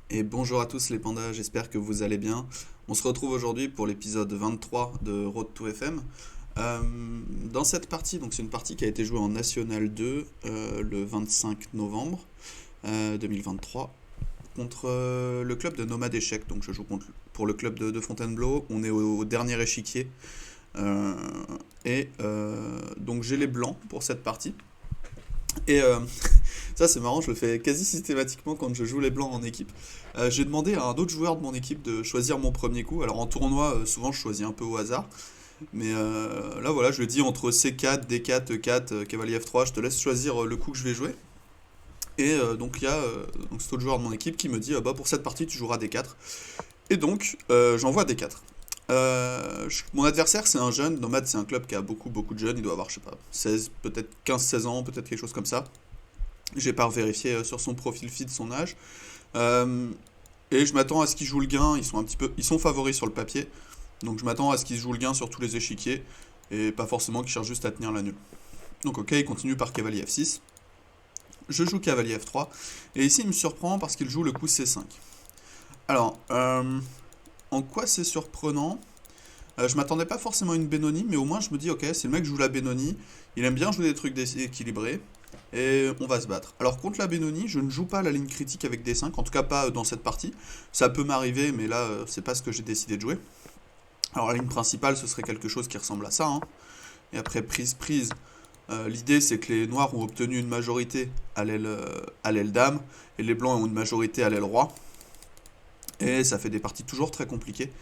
Et bonjour à tous les pandas, j'espère que vous allez bien. On se retrouve aujourd'hui pour l'épisode 23 de Road to FM. Euh, Dans cette partie, donc c'est une partie qui a été jouée en National 2 le 25 novembre 2023 contre le club de Nomad Échecs. Donc je joue pour le club de Fontainebleau. On est au dernier échiquier. Euh, donc j'ai les blancs pour cette partie. Et ça c'est marrant, je le fais quasi systématiquement quand je joue les blancs en équipe. J'ai demandé à un autre joueur de mon équipe de choisir mon premier coup. Alors en tournoi, souvent je choisis un peu au hasard. Mais là voilà, je lui ai dit entre C4, D4, E4, cavalier F3, je te laisse choisir le coup que je vais jouer. Et donc il y a donc cet autre joueur de mon équipe qui me dit bah pour cette partie tu joueras D4. Et donc j'envoie D4. Mon adversaire c'est un jeune, Nomad c'est un club qui a beaucoup de jeunes, il doit avoir je sais pas 16, peut-être 15-16 ans, peut-être quelque chose comme ça. J'ai pas vérifié sur son profil feed son âge. Euh, et je m'attends à ce qu'il joue le gain, ils sont favoris sur le papier. Donc je m'attends à ce qu'il joue le gain sur tous les échiquiers et pas forcément qu'il cherche juste à tenir la nulle. Donc ok, il continue par cavalier F6. Je joue cavalier F3 et ici il me surprend parce qu'il joue le coup C5. Alors, en quoi c'est surprenant? Je m'attendais pas forcément à une Benoni, mais au moins je me dis, ok, c'est le mec qui joue la Benoni, il aime bien jouer des trucs équilibrés, et on va se battre. Alors contre la Benoni, je ne joue pas la ligne critique avec D5, en tout cas pas dans cette partie. Ça peut m'arriver, mais là, c'est pas ce que j'ai décidé de jouer. Alors la ligne principale, ce serait quelque chose qui ressemble à ça, hein. Et après prise, l'idée c'est que les noirs ont obtenu une majorité à l'aile dame, et les blancs ont une majorité à l'aile roi. Et ça fait des parties toujours très compliquées.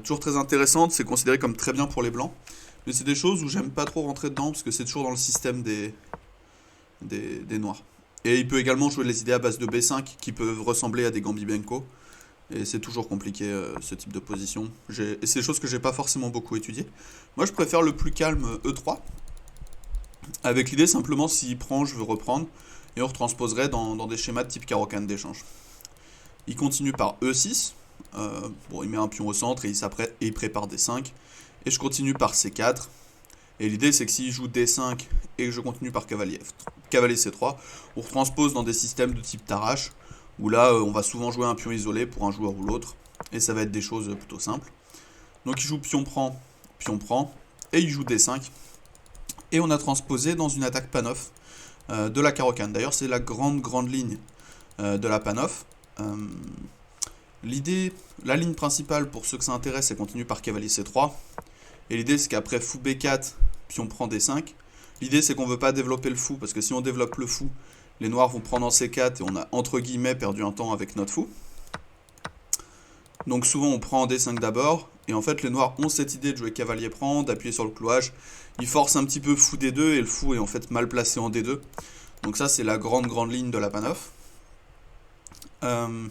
Toujours très intéressante, c'est considéré comme très bien pour les blancs. Mais c'est des choses où j'aime pas trop rentrer dedans parce que c'est toujours dans le système des noirs. Et il peut également jouer les idées à base de B5 qui peuvent ressembler à des Gambi Benko. Et c'est toujours compliqué ce type de position. Et c'est des choses que j'ai pas forcément beaucoup étudiées. Moi je préfère le plus calme E3. Avec l'idée simplement s'il prend, je veux reprendre. Et on retransposerait dans des schémas de type Caro-Kann d'échange. Il continue par E6. Bon, il met un pion au centre et il prépare D5. Et je continue par C4. Et l'idée, c'est que s'il joue D5 et que je continue par cavalier C3, on retranspose dans des systèmes de type Tarrache, où là, on va souvent jouer un pion isolé pour un joueur ou l'autre. Et ça va être des choses plutôt simples. Donc il joue pion prend, et il joue D5. Et on a transposé dans une attaque Panov de la Caro-Kann. D'ailleurs, c'est la grande ligne de la Panov. Euh, L'idée, la ligne principale pour ceux que ça intéresse, c'est continue par cavalier C3. Et l'idée, c'est qu'après fou B4, puis on prend D5. L'idée, c'est qu'on veut pas développer le fou, parce que si on développe le fou, les noirs vont prendre en C4 et on a entre guillemets perdu un temps avec notre fou. Donc souvent on prend en D5 d'abord, et en fait les noirs ont cette idée de jouer cavalier prend, d'appuyer sur le clouage. Ils forcent un petit peu fou D2 et le fou est en fait mal placé en D2. Donc ça c'est la grande ligne de la Panov. Euh,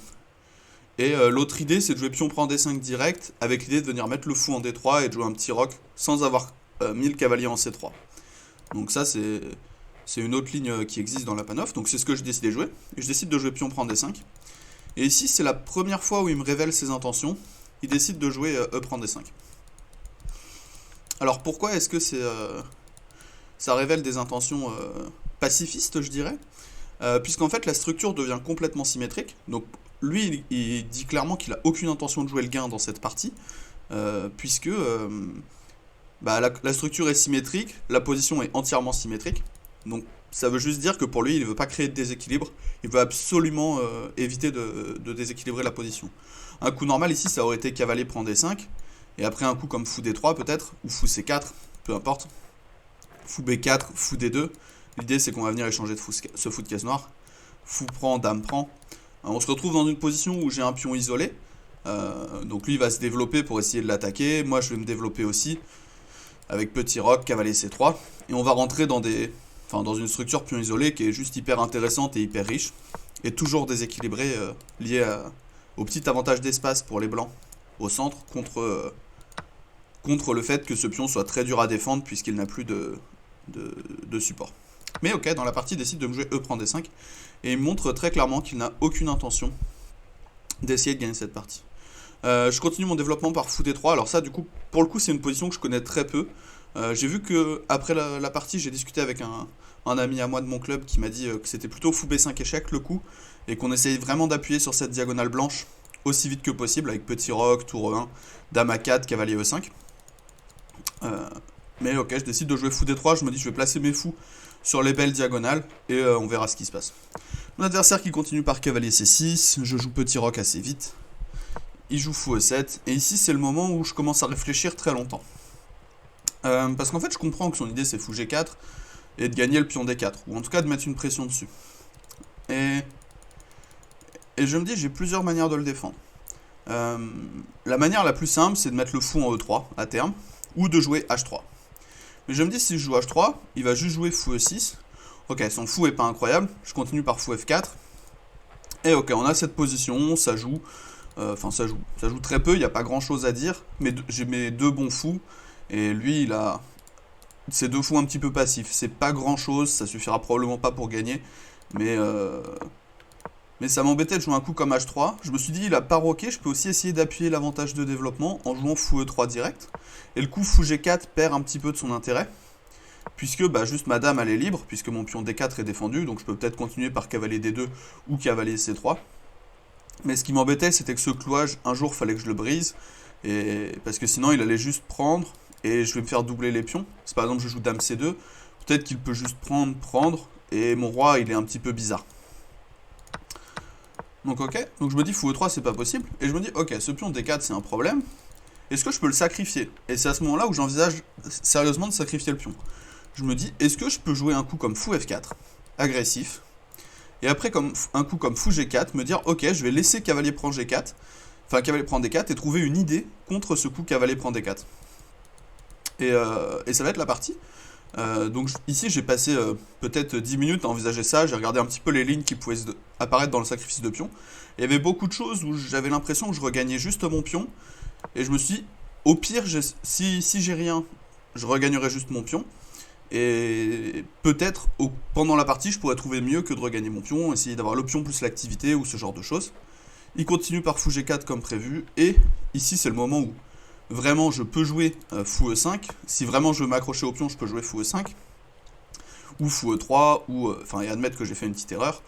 L'autre idée, c'est de jouer pion prend D5 direct, avec l'idée de venir mettre le fou en D3 et de jouer un petit roc sans avoir mis le cavalier en C3. Donc ça, c'est une autre ligne qui existe dans la Panov, donc c'est ce que j'ai décidé de jouer. Et je décide de jouer pion prend D5. Et ici, c'est la première fois où il me révèle ses intentions. Il décide de jouer E prend D5. Alors pourquoi est-ce que ça révèle des intentions pacifistes, je dirais? Puisqu'en fait la structure devient complètement symétrique. Donc lui, il dit clairement qu'il a aucune intention de jouer le gain dans cette partie, puisque bah, la structure est symétrique, la position est entièrement symétrique. Donc ça veut juste dire que pour lui, il ne veut pas créer de déséquilibre, il veut absolument éviter de déséquilibrer la position. Un coup normal ici, ça aurait été cavalier prend D5, et après un coup comme fou D3 peut-être, ou fou C4, peu importe, fou B4, fou D2. L'idée c'est qu'on va venir échanger ce fou de caisse noire. Fou prend, dame prend. On se retrouve dans une position où j'ai un pion isolé. Donc lui il va se développer pour essayer de l'attaquer. Moi je vais me développer aussi. Avec petit roc, cavalier C3. Et on va rentrer dans une structure pion isolé qui est juste hyper intéressante et hyper riche. Et toujours déséquilibrée liée au petit avantage d'espace pour les blancs au centre contre le fait que ce pion soit très dur à défendre puisqu'il n'a plus de support. Mais ok, dans la partie, il décide de me jouer E prend D5 et il montre très clairement qu'il n'a aucune intention d'essayer de gagner cette partie. Je continue mon développement par fou D3. Alors ça, du coup, pour le coup, c'est une position que je connais très peu. J'ai vu que après la partie, j'ai discuté avec un ami à moi de mon club qui m'a dit que c'était plutôt fou B5 échec le coup, et qu'on essaye vraiment d'appuyer sur cette diagonale blanche aussi vite que possible, avec petit roc, tour E1, dame A4, cavalier E5. Euh, mais ok, je décide de jouer fou D3, je me dis je vais placer mes fous sur les belles diagonales, et on verra ce qui se passe. Mon adversaire qui continue par cavalier C6, je joue petit roc assez vite, il joue fou E7, et ici c'est le moment où je commence à réfléchir très longtemps. Parce qu'en fait je comprends que son idée c'est fou G4, et de gagner le pion D4, ou en tout cas de mettre une pression dessus. Et, et je me dis j'ai plusieurs manières de le défendre. La manière la plus simple c'est de mettre le fou en E3 à terme, ou de jouer H3. Mais je me dis si je joue H3, il va juste jouer fou E6. Ok, son fou est pas incroyable, je continue par fou F4. Et ok, on a cette position, ça joue. Enfin, ça joue très peu, il n'y a pas grand chose à dire. Mais j'ai mes deux bons fous. Et lui, il a ses deux fous un petit peu passifs. C'est pas grand chose, ça suffira probablement pas pour gagner. Mais ça m'embêtait de jouer un coup comme H3. Je me suis dit, il a pas roqué, je peux aussi essayer d'appuyer l'avantage de développement en jouant fou E3 direct. Et le coup fou G4 perd un petit peu de son intérêt. Puisque bah, juste ma dame elle est libre, puisque mon pion D4 est défendu, donc je peux peut-être continuer par cavalier D2 ou cavalier C3. Mais ce qui m'embêtait, c'était que ce clouage, un jour, fallait que je le brise, et parce que sinon il allait juste prendre, et je vais me faire doubler les pions. Si par exemple je joue dame C2, peut-être qu'il peut juste prendre, et mon roi il est un petit peu bizarre. Donc ok, donc je me dis fou E3 c'est pas possible, et je me dis ok, ce pion D4 c'est un problème, est-ce que je peux le sacrifier? Et c'est à ce moment-là où j'envisage sérieusement de sacrifier le pion. Je me dis, est-ce que je peux jouer un coup comme fou F4, agressif, et après comme un coup comme fou G4, me dire, ok, je vais laisser cavalier prend G4, enfin cavalier prend D4, et trouver une idée contre ce coup cavalier prend D4. Et ça va être la partie. Donc ici j'ai passé peut-être 10 minutes à envisager ça, j'ai regardé un petit peu les lignes qui pouvaient apparaître dans le sacrifice de pion. Il y avait beaucoup de choses où j'avais l'impression que je regagnais juste mon pion, et je me suis dit, au pire, si j'ai rien, je regagnerai juste mon pion. Et peut-être pendant la partie, je pourrais trouver mieux que de regagner mon pion, essayer d'avoir le pion plus l'activité ou ce genre de choses. Il continue par fou G4 comme prévu, et ici c'est le moment où vraiment je peux jouer fou E5. Si vraiment je veux m'accrocher au pion, je peux jouer fou E5, ou fou E3, ou enfin et admettre que j'ai fait une petite erreur,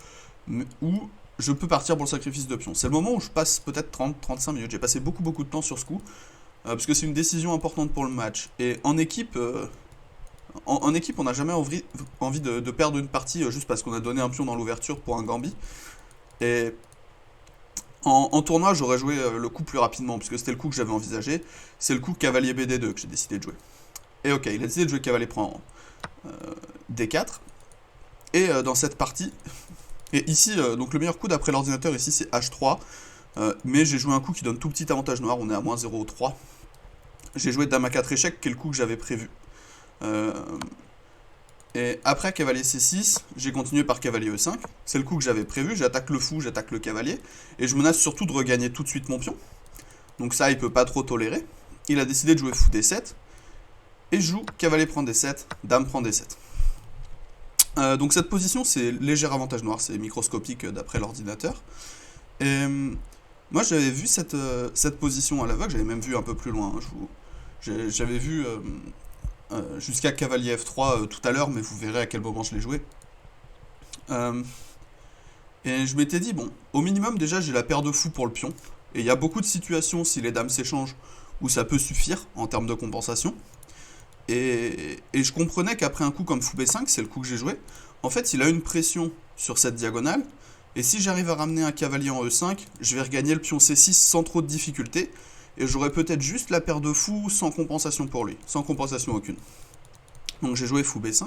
ou je peux partir pour le sacrifice de pion. C'est le moment où je passe peut-être 30-35 minutes. J'ai passé beaucoup de temps sur ce coup, parce que c'est une décision importante pour le match. Et en équipe, en équipe, on n'a jamais envie de perdre une partie juste parce qu'on a donné un pion dans l'ouverture pour un gambit. Et en tournoi, j'aurais joué le coup plus rapidement, puisque c'était le coup que j'avais envisagé. C'est le coup cavalier BD2 que j'ai décidé de jouer. Et ok, il a décidé de jouer cavalier prend D4. Et dans cette partie, et ici, donc le meilleur coup d'après l'ordinateur ici c'est H3. Mais j'ai joué un coup qui donne tout petit avantage noir, on est à moins 0,3. J'ai joué dame à 4 échecs, qui est le coup que j'avais prévu. Et après cavalier C6, j'ai continué par cavalier E5. C'est le coup que j'avais prévu, j'attaque le fou, j'attaque le cavalier. Et je menace surtout de regagner tout de suite mon pion. Donc ça, il peut pas trop tolérer. Il a décidé de jouer fou D7. Et je joue cavalier prend D7, dame prend D7. Donc cette position, c'est léger avantage noir, c'est microscopique d'après l'ordinateur. Et moi, j'avais vu cette position à l'aveugle, j'avais même vu un peu plus loin. J'avais vu jusqu'à cavalier F3 tout à l'heure, mais vous verrez à quel moment je l'ai joué. Et je m'étais dit, bon, au minimum, déjà, j'ai la paire de fous pour le pion. Et il y a beaucoup de situations, si les dames s'échangent, où ça peut suffire en termes de compensation. Et je comprenais qu'après un coup comme fou B5, c'est le coup que j'ai joué, en fait, il a une pression sur cette diagonale. Et si j'arrive à ramener un cavalier en E5, je vais regagner le pion C6 sans trop de difficulté. Et j'aurai peut-être juste la paire de fous sans compensation pour lui, sans compensation aucune. Donc j'ai joué fou B5.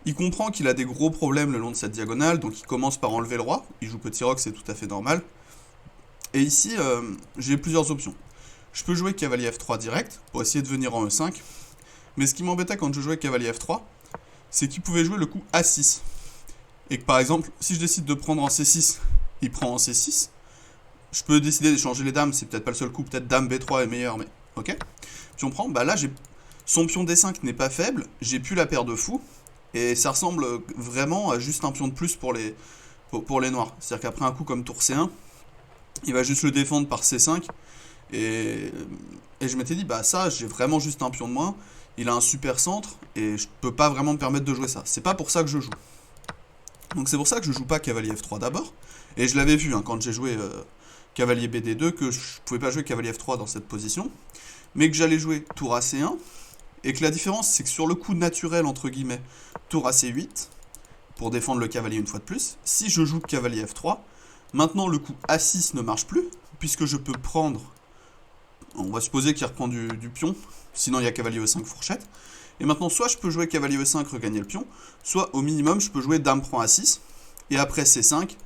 Il comprend qu'il a des gros problèmes le long de cette diagonale, donc il commence par enlever le roi. Il joue petit roc, c'est tout à fait normal. Et ici, j'ai plusieurs options. Je peux jouer cavalier F3 direct, pour essayer de venir en E5. Mais ce qui m'embêtait quand je jouais cavalier F3, c'est qu'il pouvait jouer le coup A6. Et que par exemple, si je décide de prendre en C6, il prend en C6. Je peux décider d'échanger les dames, c'est peut-être pas le seul coup, peut-être dame B3 est meilleur, mais ok. Puis on prend, bah là, son pion D5 n'est pas faible, j'ai plus la paire de fous, et ça ressemble vraiment à juste un pion de plus pour les noirs. C'est-à-dire qu'après un coup comme tour C1, il va juste le défendre par C5, et je m'étais dit, bah ça, j'ai vraiment juste un pion de moins, il a un super centre, et je peux pas vraiment me permettre de jouer ça. C'est pas pour ça que je joue. Donc c'est pour ça que je joue pas cavalier F3 d'abord, et je l'avais vu quand j'ai joué cavalier BD2, que je pouvais pas jouer cavalier F3 dans cette position, mais que j'allais jouer tour AC1, et que la différence c'est que sur le coup naturel, entre guillemets, tour AC8, pour défendre le cavalier une fois de plus, si je joue cavalier F3, maintenant le coup A6 ne marche plus, puisque je peux prendre, on va supposer qu'il reprend du pion, sinon il y a cavalier E5 fourchette, et maintenant soit je peux jouer cavalier E5, regagner le pion, soit au minimum je peux jouer dame prend A6, et après C5,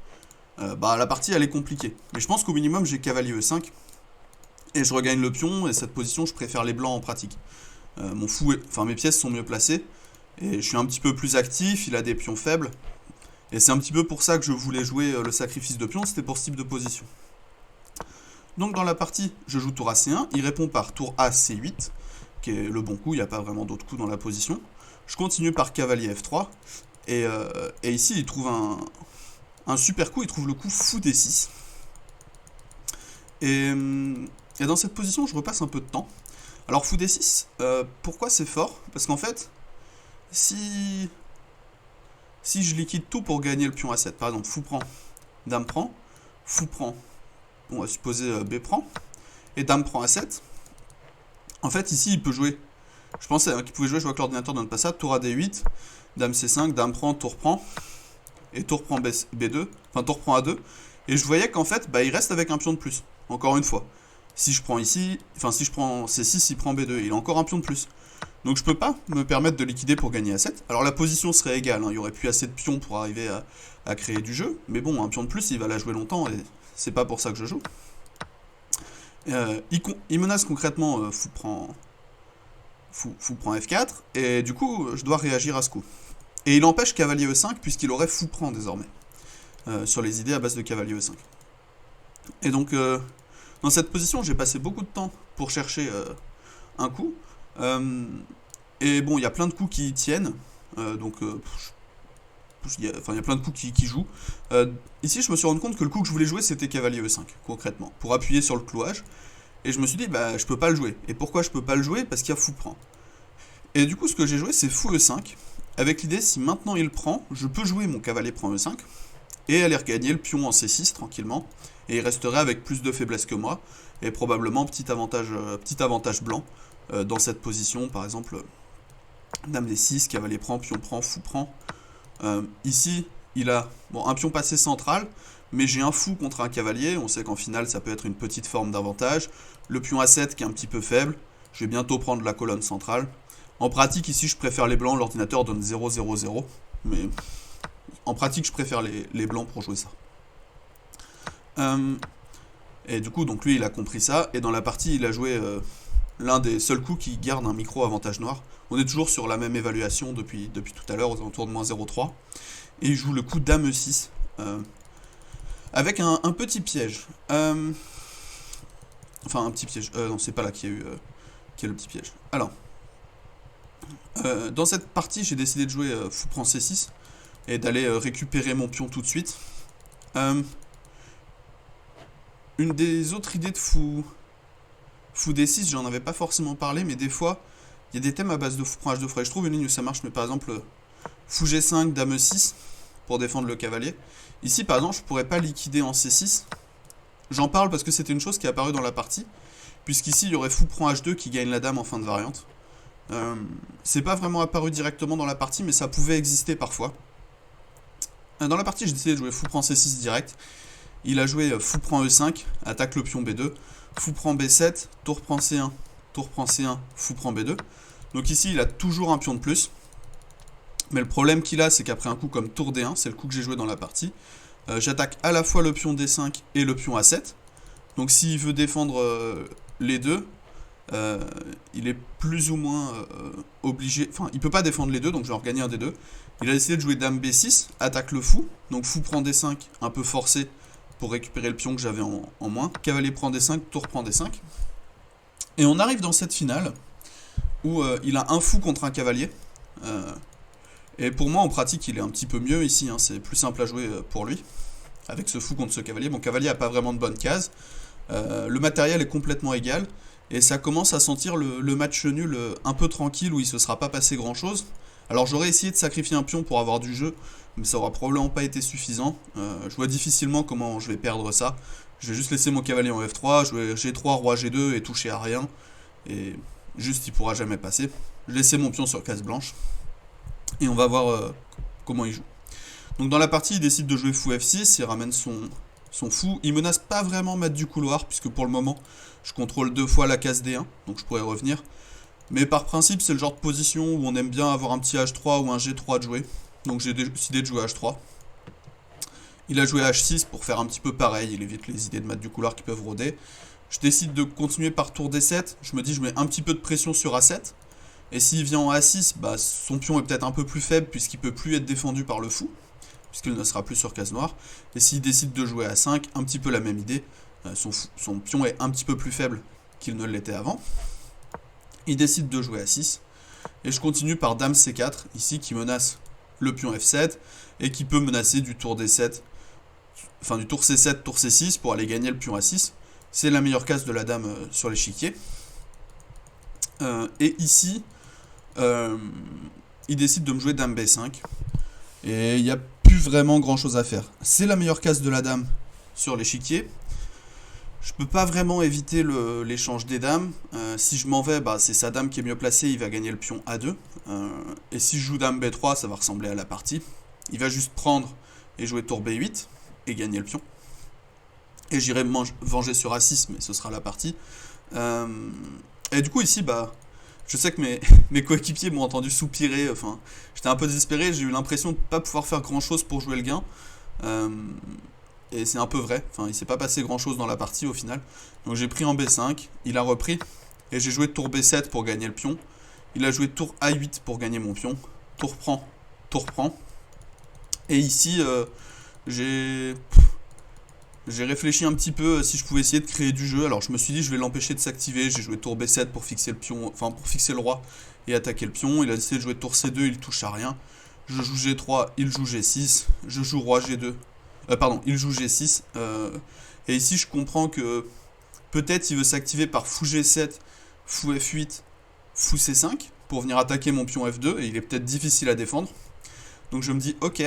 la partie elle est compliquée. Mais je pense qu'au minimum j'ai cavalier E5, et je regagne le pion, et cette position je préfère les blancs en pratique. Mes pièces sont mieux placées, et je suis un petit peu plus actif, il a des pions faibles, et c'est un petit peu pour ça que je voulais jouer le sacrifice de pion, c'était pour ce type de position. Donc dans la partie, je joue tour AC1, il répond par tour AC8, qui est le bon coup, il n'y a pas vraiment d'autres coups dans la position. Je continue par cavalier F3, et ici il trouve un super coup, il trouve le coup fou D6. Et dans cette position, je repasse un peu de temps. Alors fou D6, pourquoi c'est fort? Parce qu'en fait, si je liquide tout pour gagner le pion A7, par exemple, fou prend, fou prend, on va supposer B prend, et dame prend A7, en fait ici il peut jouer, je pensais qu'il pouvait jouer, je vois que l'ordinateur donne pas ça, tour à D8, dame C5, dame prend, tour prend, et tour prend B2, enfin tour prend A2, et je voyais qu'en fait, il reste avec un pion de plus, encore une fois. Si je prends ici, si je prends C6, il prend B2, il a encore un pion de plus. Donc je peux pas me permettre de liquider pour gagner A7. Alors la position serait égale, il y aurait plus assez de pions pour arriver à créer du jeu, mais bon, un pion de plus, il va la jouer longtemps, et c'est pas pour ça que je joue. Il menace concrètement fou prend F4, et du coup, je dois réagir à ce coup. Et il empêche cavalier E5, puisqu'il aurait fou prend désormais, sur les idées à base de cavalier E5. Et donc, dans cette position, j'ai passé beaucoup de temps pour chercher un coup. Et bon, il y a plein de coups qui tiennent. Il y a plein de coups qui jouent. Ici, je me suis rendu compte que le coup que je voulais jouer, c'était cavalier E5, concrètement, pour appuyer sur le clouage. Et je me suis dit, je peux pas le jouer. Et pourquoi je peux pas le jouer? Parce qu'il y a fou prend. Et du coup, ce que j'ai joué, c'est fou E5, avec l'idée, si maintenant il prend, je peux jouer mon cavalier prend E5, et aller regagner le pion en C6 tranquillement, et il resterait avec plus de faiblesse que moi, et probablement petit avantage blanc dans cette position, par exemple dame D6, cavalier prend, pion prend, fou prend. Ici, il a un pion passé central, mais j'ai un fou contre un cavalier, on sait qu'en finale ça peut être une petite forme d'avantage. Le pion A7 qui est un petit peu faible, je vais bientôt prendre la colonne centrale. En pratique, ici je préfère les blancs, l'ordinateur donne 0, 0, 0, mais en pratique je préfère les blancs pour jouer ça. Et du coup, donc lui il a compris ça, et dans la partie il a joué l'un des seuls coups qui garde un micro avantage noir. On est toujours sur la même évaluation depuis tout à l'heure, aux alentours de moins 0,3. Et il joue le coup dame E6, avec un petit piège. Un petit piège. Non, c'est pas là qu'il y a eu le petit piège. Alors, dans cette partie, j'ai décidé de jouer fou prend C6, et d'aller récupérer mon pion tout de suite. Une des autres idées de fou D6, j'en avais pas forcément parlé, mais des fois, il y a des thèmes à base de fou prend H2 frais. Je trouve une ligne où ça marche, mais par exemple, fou G5, dame E6, pour défendre le cavalier. Ici, par exemple, je pourrais pas liquider en C6. J'en parle parce que c'était une chose qui est apparue dans la partie, puisqu'ici, il y aurait fou prend H2 qui gagne la dame en fin de variante. C'est pas vraiment apparu directement dans la partie, mais ça pouvait exister parfois. Dans la partie, j'ai décidé de jouer fou prend C6 direct. Il a joué fou prend E5, attaque le pion B2, fou prend B7, tour prend C1, fou prend B2. Donc ici, il a toujours un pion de plus. Mais le problème qu'il a, c'est qu'après un coup comme tour D1, c'est le coup que j'ai joué dans la partie, j'attaque à la fois le pion D5 et le pion A7. Donc s'il veut défendre les deux, il est plus ou moins obligé... Enfin, il peut pas défendre les deux, donc je vais en regagner un des deux. Il a décidé de jouer dame B6, attaque le fou. Donc fou prend D5, un peu forcé pour récupérer le pion que j'avais en moins. Cavalier prend D5, tour prend D5. Et on arrive dans cette finale où il a un fou contre un cavalier. Et pour moi, en pratique, il est un petit peu mieux ici. C'est plus simple à jouer pour lui. Avec ce fou contre ce cavalier. Mon cavalier n'a pas vraiment de bonne case. Le matériel est complètement égal. et ça commence à sentir le match nul un peu tranquille où il se sera pas passé grand chose. Alors j'aurais essayé de sacrifier un pion pour avoir du jeu, mais ça aura probablement pas été suffisant. Je vois difficilement comment je vais perdre ça. Je vais juste laisser mon cavalier en F3, jouer G3, roi G2 et toucher à rien. Et juste il pourra jamais passer. Je vais laisser mon pion sur case blanche. Et on va voir comment il joue. Donc dans la partie, il décide de jouer fou F6, il ramène son fou. Il menace pas vraiment mettre du couloir, puisque pour le moment, je contrôle 2 fois la case D1, donc je pourrais revenir. Mais par principe, c'est le genre de position où on aime bien avoir un petit H3 ou un G3 de jouer. Donc j'ai décidé de jouer H3. Il a joué H6 pour faire un petit peu pareil, il évite les idées de mettre du couloir qui peuvent rôder. Je décide de continuer par tour D7, je me dis je mets un petit peu de pression sur A7. Et s'il vient en A6, bah, son pion est peut-être un peu plus faible puisqu'il peut plus être défendu par le fou, puisqu'il ne sera plus sur case noire. Et s'il décide de jouer A5, un petit peu la même idée, son pion est un petit peu plus faible qu'il ne l'était avant. Il décide de jouer A6, et je continue par Dame C4, ici qui menace le pion F7, et qui peut menacer du tour D7, enfin du tour C7, tour C6 pour aller gagner le pion A6. C'est la meilleure case de la dame sur l'échiquier. Et ici, il décide de me jouer Dame B5, et il n'y a plus vraiment grand chose à faire. C'est la meilleure case de la dame sur l'échiquier. Je peux pas vraiment éviter l'échange des dames. Si je m'en vais, bah, c'est sa dame qui est mieux placée, il va gagner le pion A2. Et si je joue Dame B3, ça va ressembler à la partie. Il va juste prendre et jouer tour B8 et gagner le pion. Et j'irai me venger sur A6, mais ce sera la partie. Et du coup ici, bah, je sais que mes coéquipiers m'ont entendu soupirer. Enfin, j'étais un peu désespéré, j'ai eu l'impression de ne pas pouvoir faire grand chose pour jouer le gain. Et c'est un peu vrai, enfin il s'est pas passé grand chose dans la partie au final. Donc j'ai pris en B5, il a repris, et j'ai joué tour B7 pour gagner le pion. Il a joué tour A8 pour gagner mon pion. Tour prend, tour prend. Et ici, j'ai réfléchi un petit peu si je pouvais essayer de créer du jeu. Alors je me suis dit je vais l'empêcher de s'activer. J'ai joué tour B7 pour fixer le pion, enfin pour fixer le roi et attaquer le pion. Il a décidé de jouer tour C2, il touche à rien. Je joue G3, il joue G6. Je joue roi G2. Pardon, il joue G6. Et ici, je comprends que peut-être il veut s'activer par fou G7, fou F8, fou C5 pour venir attaquer mon pion F2. Et il est peut-être difficile à défendre. Donc je me dis, ok,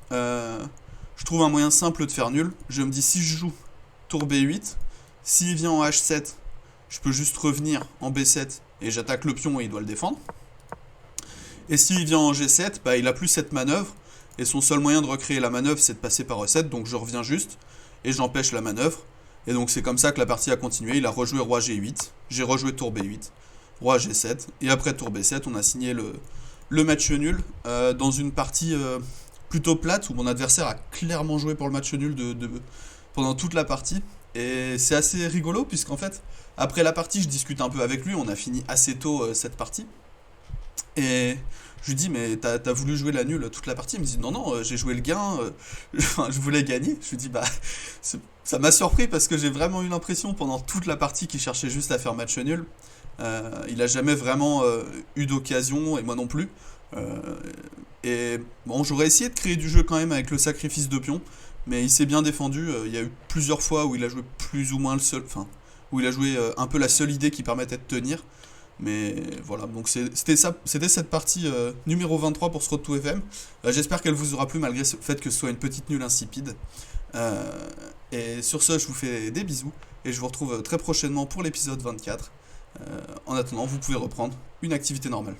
je trouve un moyen simple de faire nul. Je me dis, si je joue tour B8, s'il vient en H7, je peux juste revenir en B7 et j'attaque le pion et il doit le défendre. Et s'il vient en G7, bah, il a plus cette manœuvre. Et son seul moyen de recréer la manœuvre, c'est de passer par E7, donc je reviens juste, et j'empêche la manœuvre. Et donc c'est comme ça que la partie a continué, il a rejoué roi G8, j'ai rejoué tour B8, roi G7, et après tour B7, on a signé le match nul, dans une partie plutôt plate, où mon adversaire a clairement joué pour le match nul pendant toute la partie. Et c'est assez rigolo, puisqu'en fait, après la partie, je discute un peu avec lui, on a fini assez tôt cette partie. Et je lui dis, mais t'as voulu jouer la nulle toute la partie? Il me dit, non, non, j'ai joué le gain, je voulais gagner. Je lui dis, bah, ça m'a surpris parce que j'ai vraiment eu l'impression pendant toute la partie qu'il cherchait juste à faire match nul. Il a jamais vraiment eu d'occasion, et moi non plus. Euh, et bon, j'aurais essayé de créer du jeu quand même avec le sacrifice de pion, mais il s'est bien défendu. Il y a eu plusieurs fois où il a joué plus ou moins le seul, enfin, où il a joué un peu la seule idée qui permettait de tenir. Mais voilà, donc c'était cette partie numéro 23 pour ce Road to FM. J'espère qu'elle vous aura plu malgré le fait que ce soit une petite nulle insipide. Et sur ce, je vous fais des bisous et je vous retrouve très prochainement pour l'épisode 24. En attendant, vous pouvez reprendre une activité normale.